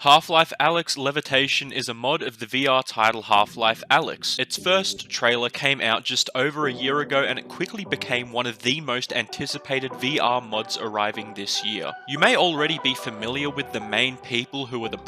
Half-Life Alyx Levitation is a mod of the VR title Half-Life Alyx. Its first trailer came out just over a year ago and it quickly became one of the most anticipated VR mods arriving this year. You may already be familiar with the main people who are the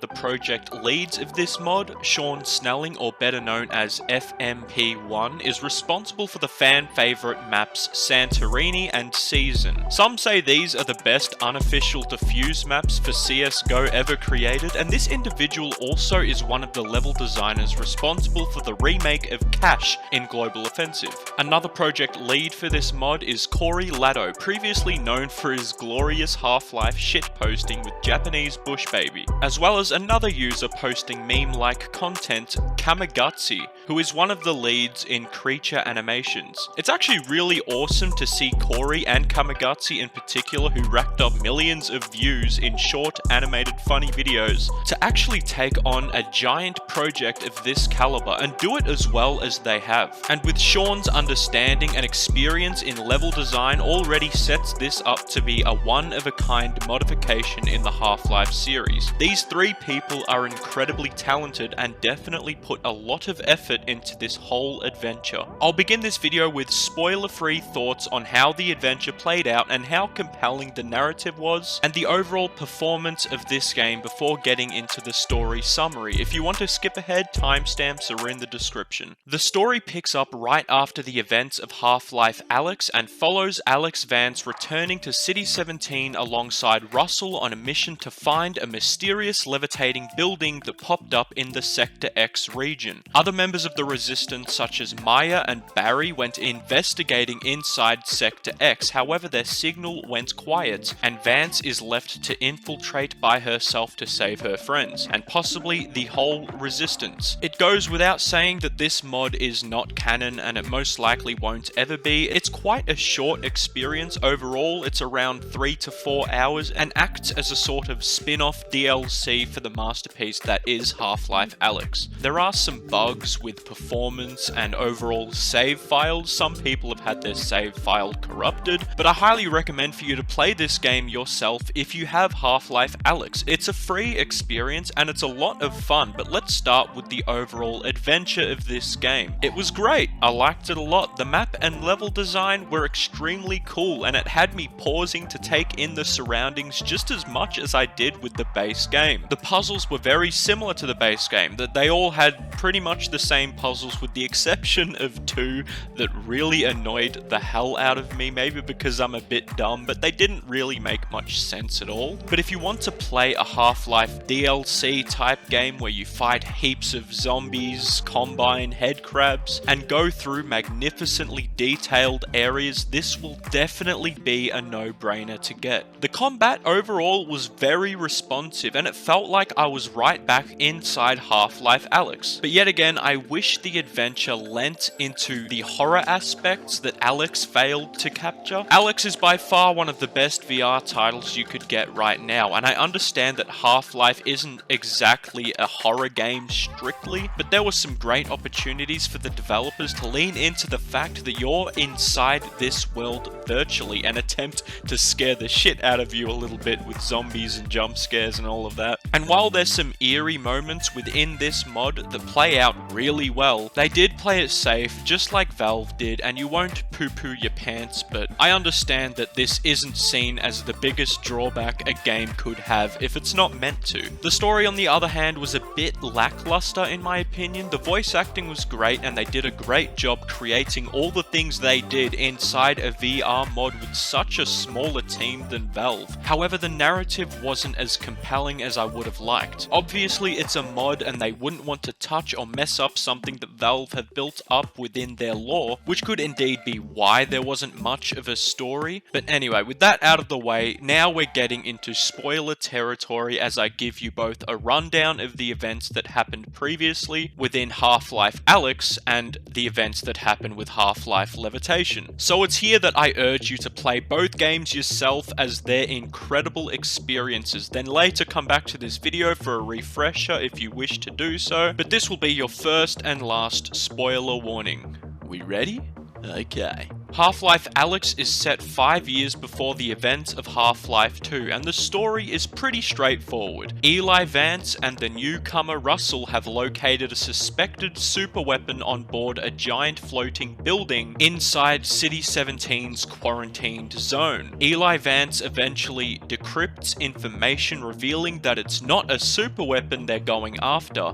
project leads of this mod. Sean Snelling, or better known as FMPONE, is responsible for the fan favorite maps Santorini and Season. Some say these are the best unofficial defuse maps for CSGO ever created, and this individual also is one of the level designers responsible for the remake of Cache in Global Offensive. Another project lead for this mod is CoreyLaddo, previously known for his glorious Half-Life shitposting with japanesebushbaby, as well as another user posting meme-like content, Kamegatze, who is one of the leads in creature animations. It's actually really awesome to see Corey and Kamegatze in particular, who racked up millions of views in short animated funny videos, to actually take on a giant project of this caliber and do it as well as they have. And with Sean's understanding and experience in level design already sets this up to be a one-of-a-kind modification in the Half-Life series. These three people are incredibly talented and definitely put a lot of effort into this whole adventure. I'll begin this video with spoiler-free thoughts on how the adventure played out and how compelling the narrative was, and the overall performance of this game before getting into the story summary. If you want to skip ahead, timestamps are in the description. The story picks up right after the events of Half-Life Alyx and follows Alyx Vance returning to City 17 alongside Russell on a mission to find a mysterious levitating building that popped up in the Sector X region. Other members of the Resistance such as Maya and Barry went investigating inside Sector X, however their signal went quiet and Vance is left to infiltrate by herself to save her friends, and possibly the whole Resistance. It goes without saying that this mod is not canon and it most likely won't ever be. It's quite a short experience overall. It's around 3 to 4 hours and acts as a sort of spin-off DLC for the masterpiece that is Half-Life Alyx. There are some bugs with performance and overall save files. Some people have had their save file corrupted, but I highly recommend for you to play this game yourself if you have Half-Life Alyx. It's a free experience and it's a lot of fun, but let's start with the overall adventure of this game. It was great. I liked it a lot. The map and level design were extremely cool and it had me pausing to take in the surroundings just as much as I did with the base game. The puzzles were very similar to the base game, that they all had pretty much the same puzzles with the exception of two that really annoyed the hell out of me, maybe because I'm a bit dumb, but they didn't really make much sense at all. But if you want to play a Half-Life DLC type game where you fight heaps of zombies, combine head crabs, and go through magnificently detailed areas, this will definitely be a no-brainer to get. The combat overall was very responsive and it felt like I was right back inside Half-Life Alyx. But yet again, I wish the adventure lent into the horror aspects that Alyx failed to capture. Alyx is by far one of the best VR titles you could get right now, and I understand that Half-Life isn't exactly a horror game strictly, but there were some great opportunities for the developers to lean into the fact that you're inside this world virtually and attempt to scare the shit out of you a little bit with zombies and jump scares and all of that. And while there's some eerie moments within this mod that play out really well, they did play it safe just like Valve did, and you won't poo-poo your pants, but I understand that this isn't seen as the biggest drawback a game could have if it's not meant to. The story on the other hand was a bit lackluster in my opinion. The voice acting was great and they did a great job creating all the things they did inside a VR mod with such a smaller team than Valve. However, the narrative wasn't as compelling as I would have liked. Obviously, it's a mod and they wouldn't want to touch or mess up something that Valve have built up within their lore, which could indeed be why there wasn't much of a story. But anyway, with that out of the way, now we're getting into spoiler territory as I give you both a rundown of the events that happened previously within Half-Life Alyx and the events that happened with Half-Life Levitation. So it's here that I urge you to play both games yourself as they're incredible experiences, then later come back to this video for a refresher if you wish to do so, but this will be your first and last spoiler warning. We ready? Okay. Half-Life Alyx is set 5 years before the events of Half-Life 2, and the story is pretty straightforward. Eli Vance and the newcomer Russell have located a suspected superweapon on board a giant floating building inside City 17's quarantined zone. Eli Vance eventually decrypts information revealing that it's not a superweapon they're going after,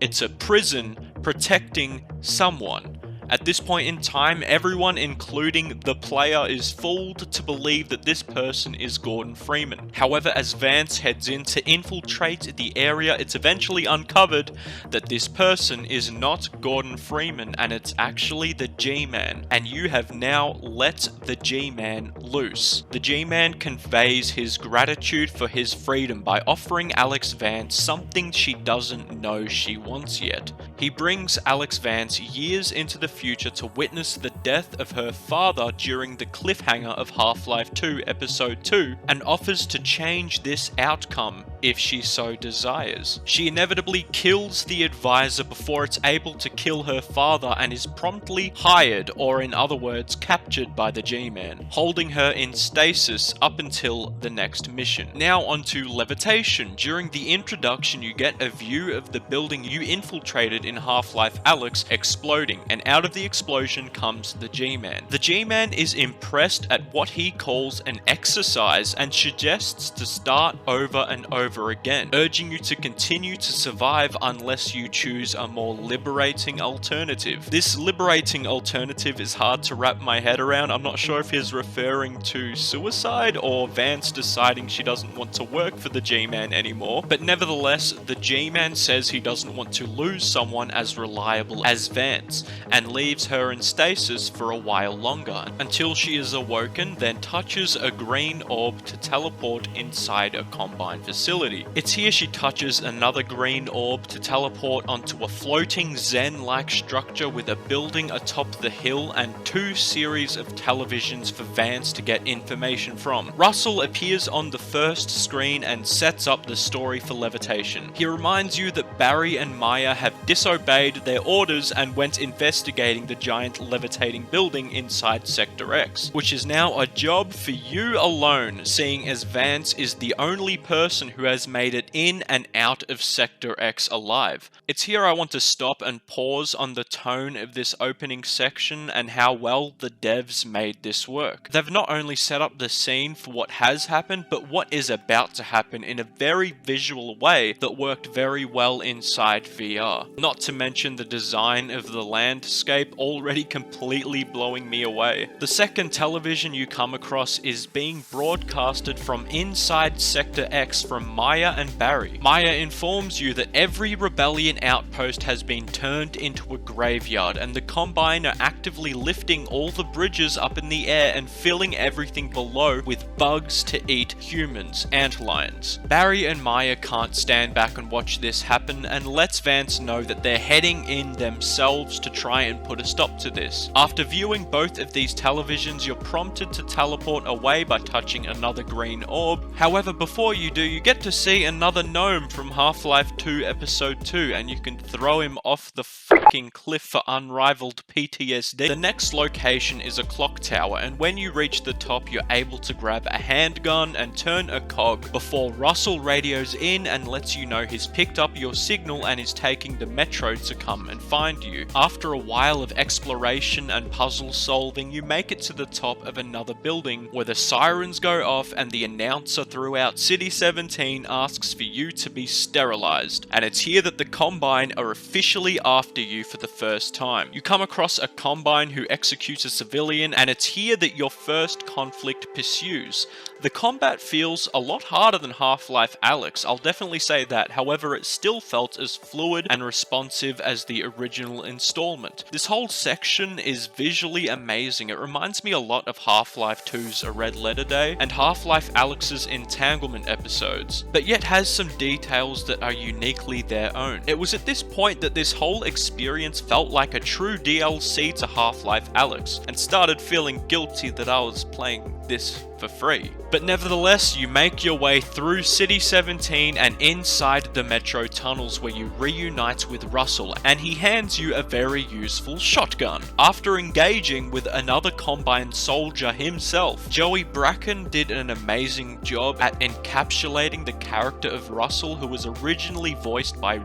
it's a prison protecting someone. At this point in time, everyone, including the player, is fooled to believe that this person is Gordon Freeman. However, as Vance heads in to infiltrate the area, it's eventually uncovered that this person is not Gordon Freeman and it's actually the G-Man, and you have now let the G-Man loose. The G-Man conveys his gratitude for his freedom by offering Alyx Vance something she doesn't know she wants yet. He brings Alyx Vance years into the future to witness the death of her father during the cliffhanger of Half-Life 2 Episode 2 and offers to change this outcome if she so desires. She inevitably kills the advisor before it's able to kill her father and is promptly hired, or in other words, captured by the G-Man, holding her in stasis up until the next mission. Now onto Levitation. During the introduction, you get a view of the building you infiltrated in Half-Life Alyx exploding, and out of the explosion comes the G-Man. The G-Man is impressed at what he calls an exercise and suggests to start over and over again, urging you to continue to survive unless you choose a more liberating alternative. This liberating alternative is hard to wrap my head around. I'm not sure if he's referring to suicide or Vance deciding she doesn't want to work for the G-Man anymore, but nevertheless, the G-Man says he doesn't want to lose someone as reliable as Vance, and leaves her in stasis for a while longer, until she is awoken, then touches a green orb to teleport inside a Combine facility. It's here she touches another green orb to teleport onto a floating Zen-like structure with a building atop the hill and 2 series of televisions for Vance to get information from. Russell appears on the first screen and sets up the story for Levitation. He reminds you that Barry and Maya have disobeyed their orders and went investigating the giant levitating building inside Sector X, which is now a job for you alone, seeing as Vance is the only person who has made it in and out of Sector X alive. It's here I want to stop and pause on the tone of this opening section and how well the devs made this work. They've not only set up the scene for what has happened, but what is about to happen in a very visual way that worked very well inside VR. Not to mention the design of the landscape already completely blowing me away. The second television you come across is being broadcasted from inside Sector X from Maya and Barry. Maya informs you that every rebellion outpost has been turned into a graveyard, and the Combine are actively lifting all the bridges up in the air and filling everything below with bugs to eat humans, antlions. Barry and Maya can't stand back and watch this happen, and lets Vance know that they're heading in themselves to try and put a stop to this. After viewing both of these televisions, you're prompted to teleport away by touching another green orb. However, before you do, you get to see another gnome from Half-Life 2 Episode 2, and you can throw him off the fucking cliff for unrivaled PTSD. The next location is a clock tower, and when you reach the top, you're able to grab a handgun and turn a cog before Russell radios in and lets you know he's picked up your signal and is taking the metro to come and find you. After a while of exploration and puzzle solving, you make it to the top of another building where the sirens go off and the announcer throughout City 17 asks for you to be sterilized, and it's here that the Combine are officially after you for the first time. You come across a Combine who executes a civilian, and it's here that your first conflict pursues. The combat feels a lot harder than Half-Life Alyx, I'll definitely say that, however it still felt as fluid and responsive as the original installment. This whole section is visually amazing. It reminds me a lot of Half-Life 2's A Red Letter Day and Half-Life Alyx's Entanglement episodes, but yet has some details that are uniquely their own. It was at this point that this whole experience felt like a true DLC to Half-Life Alyx, and started feeling guilty that I was playing this for free. But nevertheless, you make your way through City 17 and inside the metro tunnels where you reunite with Russell, and he hands you a very useful shotgun. After engaging with another Combine soldier himself, Joey Bracken did an amazing job at encapsulating the character of Russell, who was originally voiced by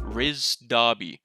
Riz Darby,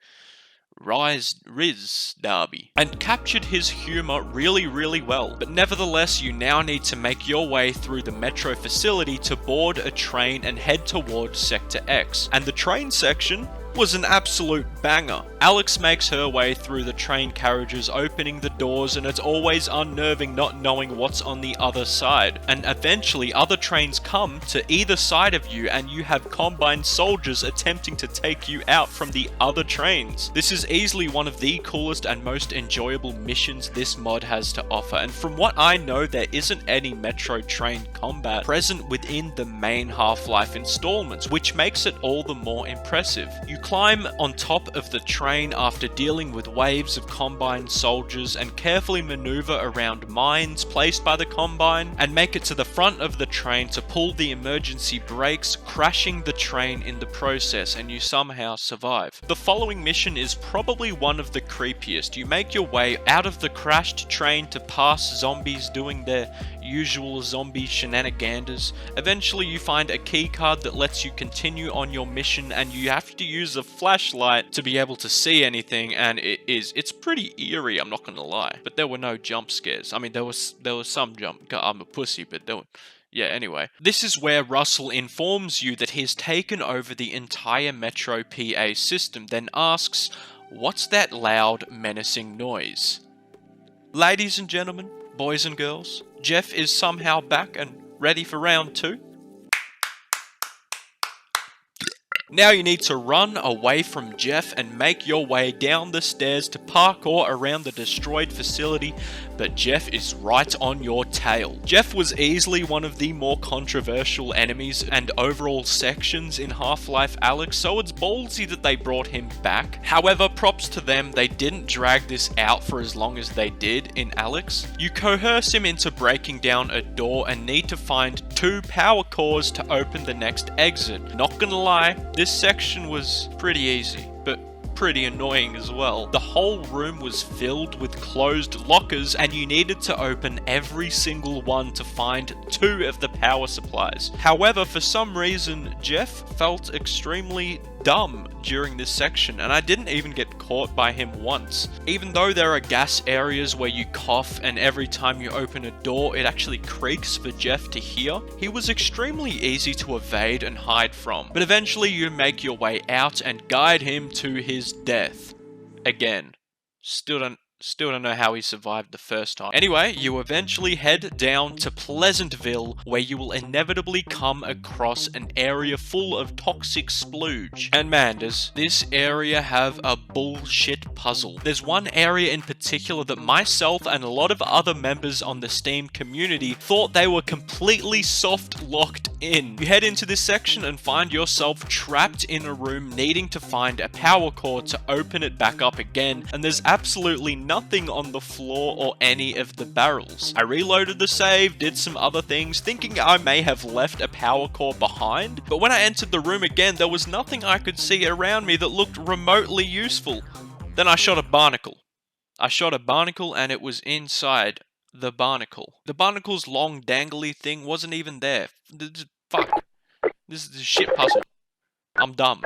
and captured his humor really well. But nevertheless, you now need to make your way through the metro facility to board a train and head towards Sector X. And the train section was an absolute banger. Alyx makes her way through the train carriages, opening the doors, and it's always unnerving not knowing what's on the other side. And eventually other trains come to either side of you, and you have Combine soldiers attempting to take you out from the other trains. This is easily one of the coolest and most enjoyable missions this mod has to offer, and from what I know, there isn't any metro train combat present within the main Half-Life installments, which makes it all the more impressive. You climb on top of the train after dealing with waves of Combine soldiers and carefully maneuver around mines placed by the Combine, and make it to the front of the train to pull the emergency brakes, crashing the train in the process, and you somehow survive. The following mission is probably one of the creepiest. You make your way out of the crashed train to pass zombies doing their usual zombie shenanigans. Eventually you find a key card that lets you continue on your mission, and you have to use a flashlight to be able to see anything, and it's pretty eerie, I'm not gonna lie. But there were no jump scares. I mean, there was some jump. I'm a pussy, but there were... Yeah, anyway. This is where Russell informs you that he's taken over the entire Metro PA system, then asks, "What's that loud, menacing noise?" Ladies and gentlemen, boys and girls, Jeff is somehow back and ready for round 2. Now you need to run away from Jeff and make your way down the stairs to parkour around the destroyed facility, but Jeff is right on your tail. Jeff was easily one of the more controversial enemies and overall sections in Half-Life Alyx, so it's ballsy that they brought him back. However, props to them, they didn't drag this out for as long as they did in Alyx. You coerce him into breaking down a door and need to find 2 power cores to open the next exit. Not gonna lie, this section was pretty easy, but pretty annoying as well. The whole room was filled with closed lockers, and you needed to open every single one to find 2 of the power supplies. However, for some reason, Jeff felt extremely dumb during this section, and I didn't even get caught by him once. Even though there are gas areas where you cough and every time you open a door it actually creaks for Jeff to hear, he was extremely easy to evade and hide from. But eventually you make your way out and guide him to his death. Again, still don't know how he survived the first time. Anyway, you eventually head down to Pleasantville, where you will inevitably come across an area full of toxic splooge. And man, does this area have a bullshit puzzle. There's one area in particular that myself and a lot of other members on the Steam community thought they were completely soft locked in. You head into this section and find yourself trapped in a room needing to find a power cord to open it back up again, and there's absolutely nothing on the floor or any of the barrels. I reloaded the save, did some other things, thinking I may have left a power core behind, but when I entered the room again, there was nothing I could see around me that looked remotely useful. Then I shot a barnacle. And it was inside the barnacle. The barnacle's long dangly thing wasn't even there. Fuck. This is a shit puzzle. I'm dumb.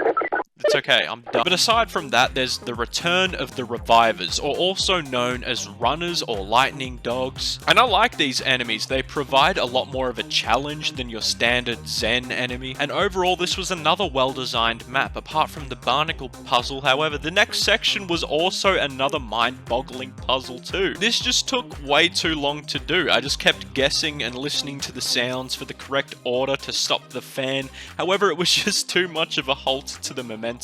It's okay, I'm done. But aside from that, there's the return of the revivers, or also known as runners or lightning dogs. And I like these enemies, they provide a lot more of a challenge than your standard Zen enemy. And overall, this was another well-designed map, apart from the barnacle puzzle. However, the next section was also another mind-boggling puzzle too. This just took way too long to do. I just kept guessing and listening to the sounds for the correct order to stop the fan. However, it was just too much of a halt to the momentum.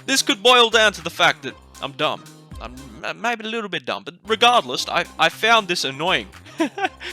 This could boil down to the fact that I'm dumb. I'm maybe a little bit dumb, but regardless, I found this annoying.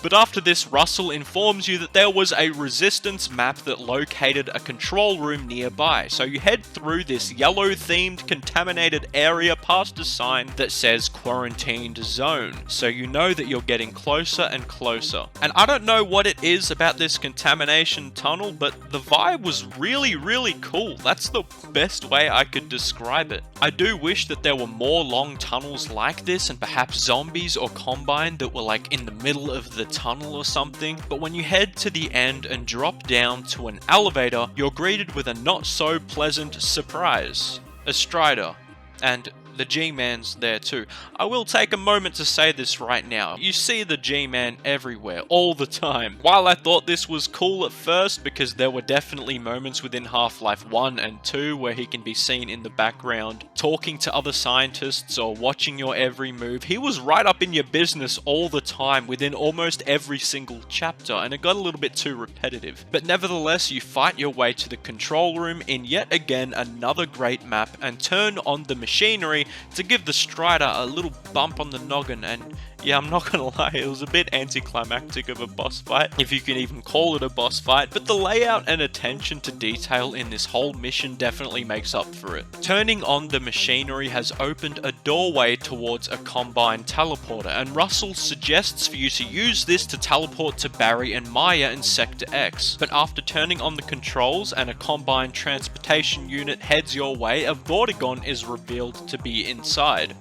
But after this, Russell informs you that there was a resistance map that located a control room nearby. So you head through this yellow-themed contaminated area past a sign that says quarantined zone. So you know that you're getting closer and closer. And I don't know what it is about this contamination tunnel, but the vibe was really, really cool. That's the best way I could describe it. I do wish that there were more long tunnels like this and perhaps zombies or combine that were like in the middle of the tunnel or something. But when you head to the end and drop down to an elevator, you're greeted with a not so pleasant surprise. A Strider. And the G-Man's there too. I will take a moment to say this right now. You see the G-Man everywhere, all the time. While I thought this was cool at first, because there were definitely moments within Half-Life 1 and 2 where he can be seen in the background, talking to other scientists or watching your every move, he was right up in your business all the time within almost every single chapter, and it got a little bit too repetitive. But nevertheless, you fight your way to the control room in yet again another great map and turn on the machinery to give the Strider a little bump on the noggin. And yeah, I'm not gonna lie, it was a bit anticlimactic of a boss fight, if you can even call it a boss fight, but the layout and attention to detail in this whole mission definitely makes up for it. Turning on the machinery has opened a doorway towards a Combine teleporter, and Russell suggests for you to use this to teleport to Barry and Maya in Sector X. But after turning on the controls and a Combine transportation unit heads your way, a Vortigaunt is revealed to be inside.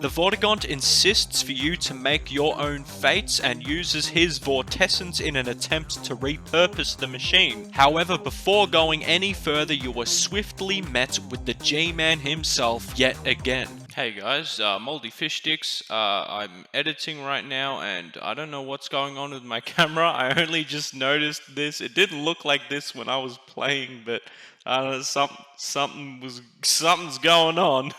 The Vortigaunt insists for you to make your own fates and uses his vortescence in an attempt to repurpose the machine. However, before going any further, you are swiftly met with the G-Man himself yet again. Hey guys, Moldy Fish Sticks. I'm editing right now and I don't know what's going on with my camera. I only just noticed this. It didn't look like this when I was playing, but I don't know, something's going on.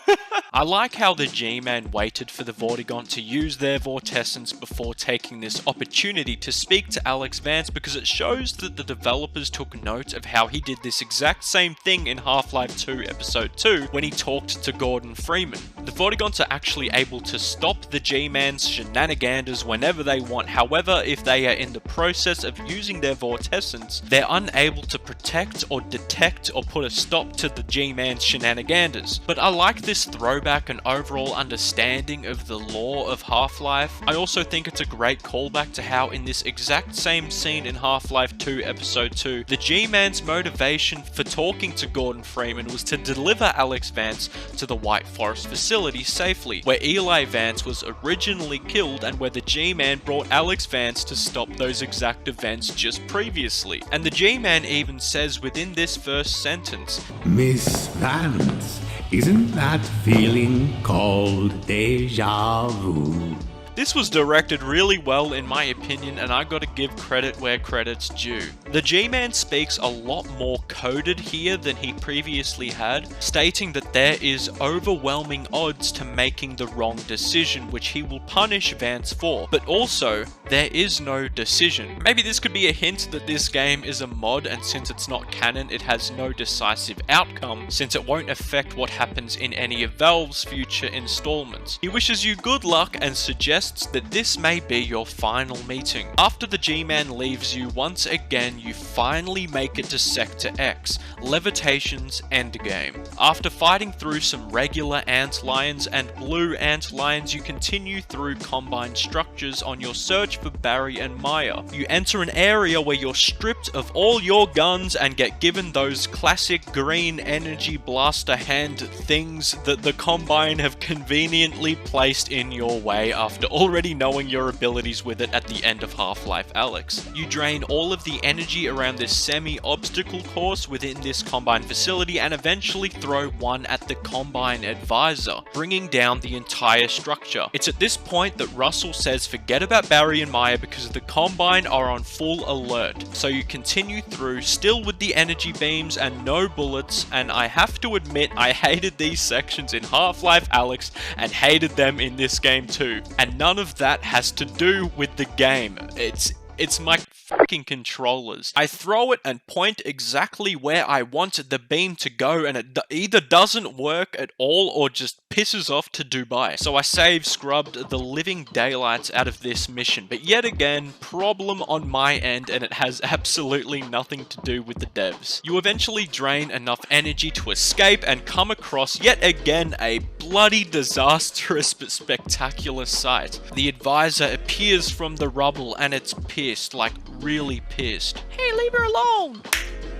I like how the G-Man waited for the Vortigaunt to use their vortescence before taking this opportunity to speak to Alyx Vance, because it shows that the developers took note of how he did this exact same thing in Half-Life 2 Episode 2 when he talked to Gordon Freeman. The Vortigaunts are actually able to stop the G-Man's shenanigans whenever they want. However, if they are in the process of using their vortescence, they're unable to protect or detect or put a stop to the G-Man's shenanigans. But I like this throwback and overall understanding of the lore of Half-Life. I also think it's a great callback to how in this exact same scene in Half-Life 2 Episode 2, the G-Man's motivation for talking to Gordon Freeman was to deliver Alyx Vance to the White Forest facility safely, where Eli Vance was originally killed and where the G-Man brought Alyx Vance to stop those exact events just previously. And the G-Man even says within this first sentence, Miss Vance, isn't that feeling called deja vu? This was directed really well in my opinion, and I gotta give credit where credit's due. The G-Man speaks a lot more coded here than he previously had, stating that there is overwhelming odds to making the wrong decision, which he will punish Vance for, but also, there is no decision. Maybe this could be a hint that this game is a mod, and since it's not canon, it has no decisive outcome, since it won't affect what happens in any of Valve's future installments. He wishes you good luck and suggests that this may be your final meeting. After the G-Man leaves you, once again you finally make it to Sector X, Levitation's endgame. After fighting through some regular antlions and blue antlions, you continue through Combine structures on your search for Barry and Maya. You enter an area where you're stripped of all your guns and get given those classic green energy blaster hand things that the Combine have conveniently placed in your way after already knowing your abilities with it at the end of Half-Life Alyx. You drain all of the energy around this semi-obstacle course within this Combine facility and eventually throw one at the Combine Advisor, bringing down the entire structure. It's at this point that Russell says forget about Barry and Maya because the Combine are on full alert. So you continue through, still with the energy beams and no bullets, and I have to admit I hated these sections in Half-Life Alyx and hated them in this game too. And none of that has to do with the game. It's my fucking controllers. I throw it and point exactly where I want the beam to go, and it either doesn't work at all or just pisses off to Dubai. So I scrubbed the living daylights out of this mission, but yet again, problem on my end, and it has absolutely nothing to do with the devs. You eventually drain enough energy to escape and come across yet again a bloody disastrous but spectacular sight. The advisor appears from the rubble and it's pissed, like really pissed. Hey, leave her alone!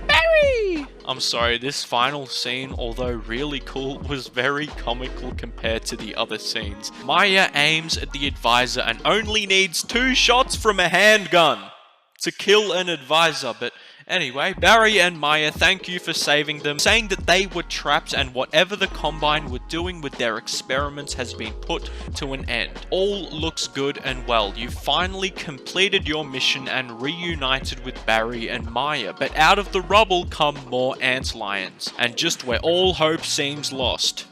Barry! I'm sorry, this final scene, although really cool, was very comical compared to the other scenes. Maya aims at the advisor and only needs 2 shots from a handgun to kill an advisor, but anyway, Barry and Maya thank you for saving them, saying that they were trapped and whatever the Combine were doing with their experiments has been put to an end. All looks good and well. You finally completed your mission and reunited with Barry and Maya, but out of the rubble come more antlions, and just where all hope seems lost,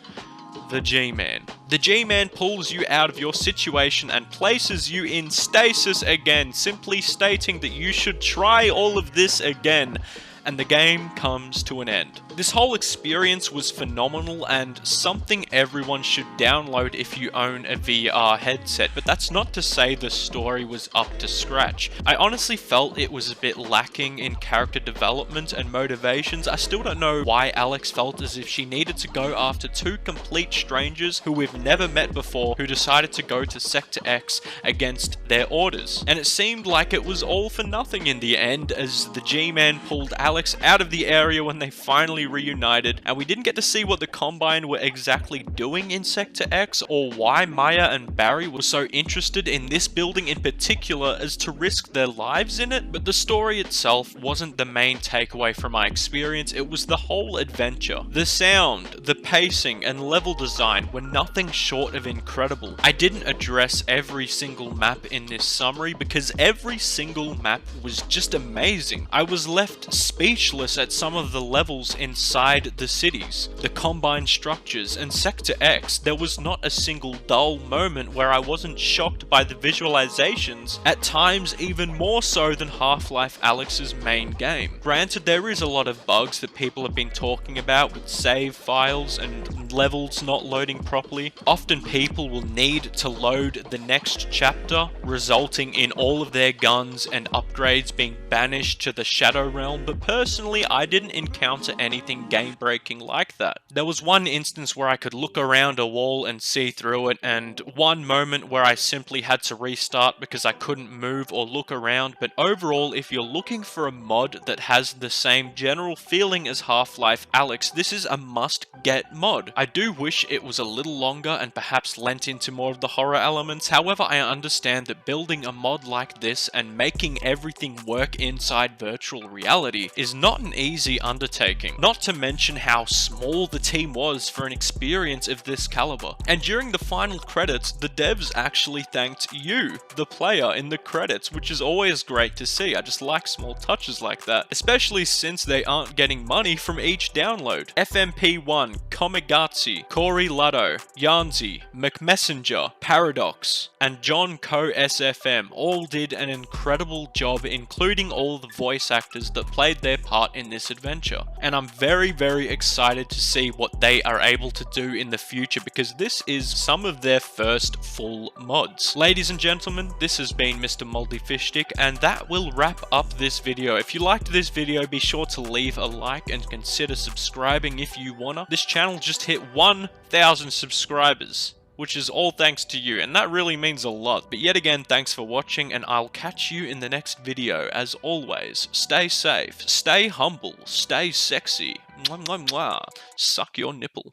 the G-Man. The G-Man pulls you out of your situation and places you in stasis again, simply stating that you should try all of this again, and the game comes to an end. This whole experience was phenomenal and something everyone should download if you own a VR headset, but that's not to say the story was up to scratch. I honestly felt it was a bit lacking in character development and motivations. I still don't know why Alyx felt as if she needed to go after 2 complete strangers who we've never met before who decided to go to Sector X against their orders. And it seemed like it was all for nothing in the end, as the G-Man pulled Alyx out of the area when they finally reunited, and we didn't get to see what the Combine were exactly doing in Sector X or why Maya and Barry were so interested in this building in particular as to risk their lives in it, but the story itself wasn't the main takeaway from my experience. It was the whole adventure. The sound, the pacing, and level design were nothing short of incredible. I didn't address every single map in this summary because every single map was just amazing. I was left speechless at some of the levels inside the cities, the Combine structures, and Sector X. There was not a single dull moment where I wasn't shocked by the visualizations, at times even more so than Half-Life Alyx's main game. Granted, there is a lot of bugs that people have been talking about with save files and levels not loading properly. Often people will need to load the next chapter, resulting in all of their guns and upgrades being banished to the Shadow Realm, but personally I didn't encounter anything game-breaking like that. There was one instance where I could look around a wall and see through it, and one moment where I simply had to restart because I couldn't move or look around, but overall, if you're looking for a mod that has the same general feeling as Half-Life Alyx, this is a must-get mod. I do wish it was a little longer and perhaps lent into more of the horror elements. However, I understand that building a mod like this and making everything work inside virtual reality is not an easy undertaking, not to mention how small the team was for an experience of this caliber. And during the final credits, the devs actually thanked you, the player, in the credits, which is always great to see. I just like small touches like that, especially since they aren't getting money from each download. FMPONE, Kamegatze, CoreyLaddo, Yanzi, McMessenger, Paradox, and John Co SFM all did an incredible job, including all the voice actors that played their part in this adventure. And I'm very, very excited to see what they are able to do in the future, because this is some of their first full mods. Ladies and gentlemen, this has been Mr. Moldy Fish Stick, and that will wrap up this video. If you liked this video, be sure to leave a like and consider subscribing if you wanna. This channel just hit 1,000 subscribers, which is all thanks to you, and that really means a lot. But yet again, thanks for watching, and I'll catch you in the next video. As always, stay safe, stay humble, stay sexy. Mwah, mwah, mwah. Suck your nipple.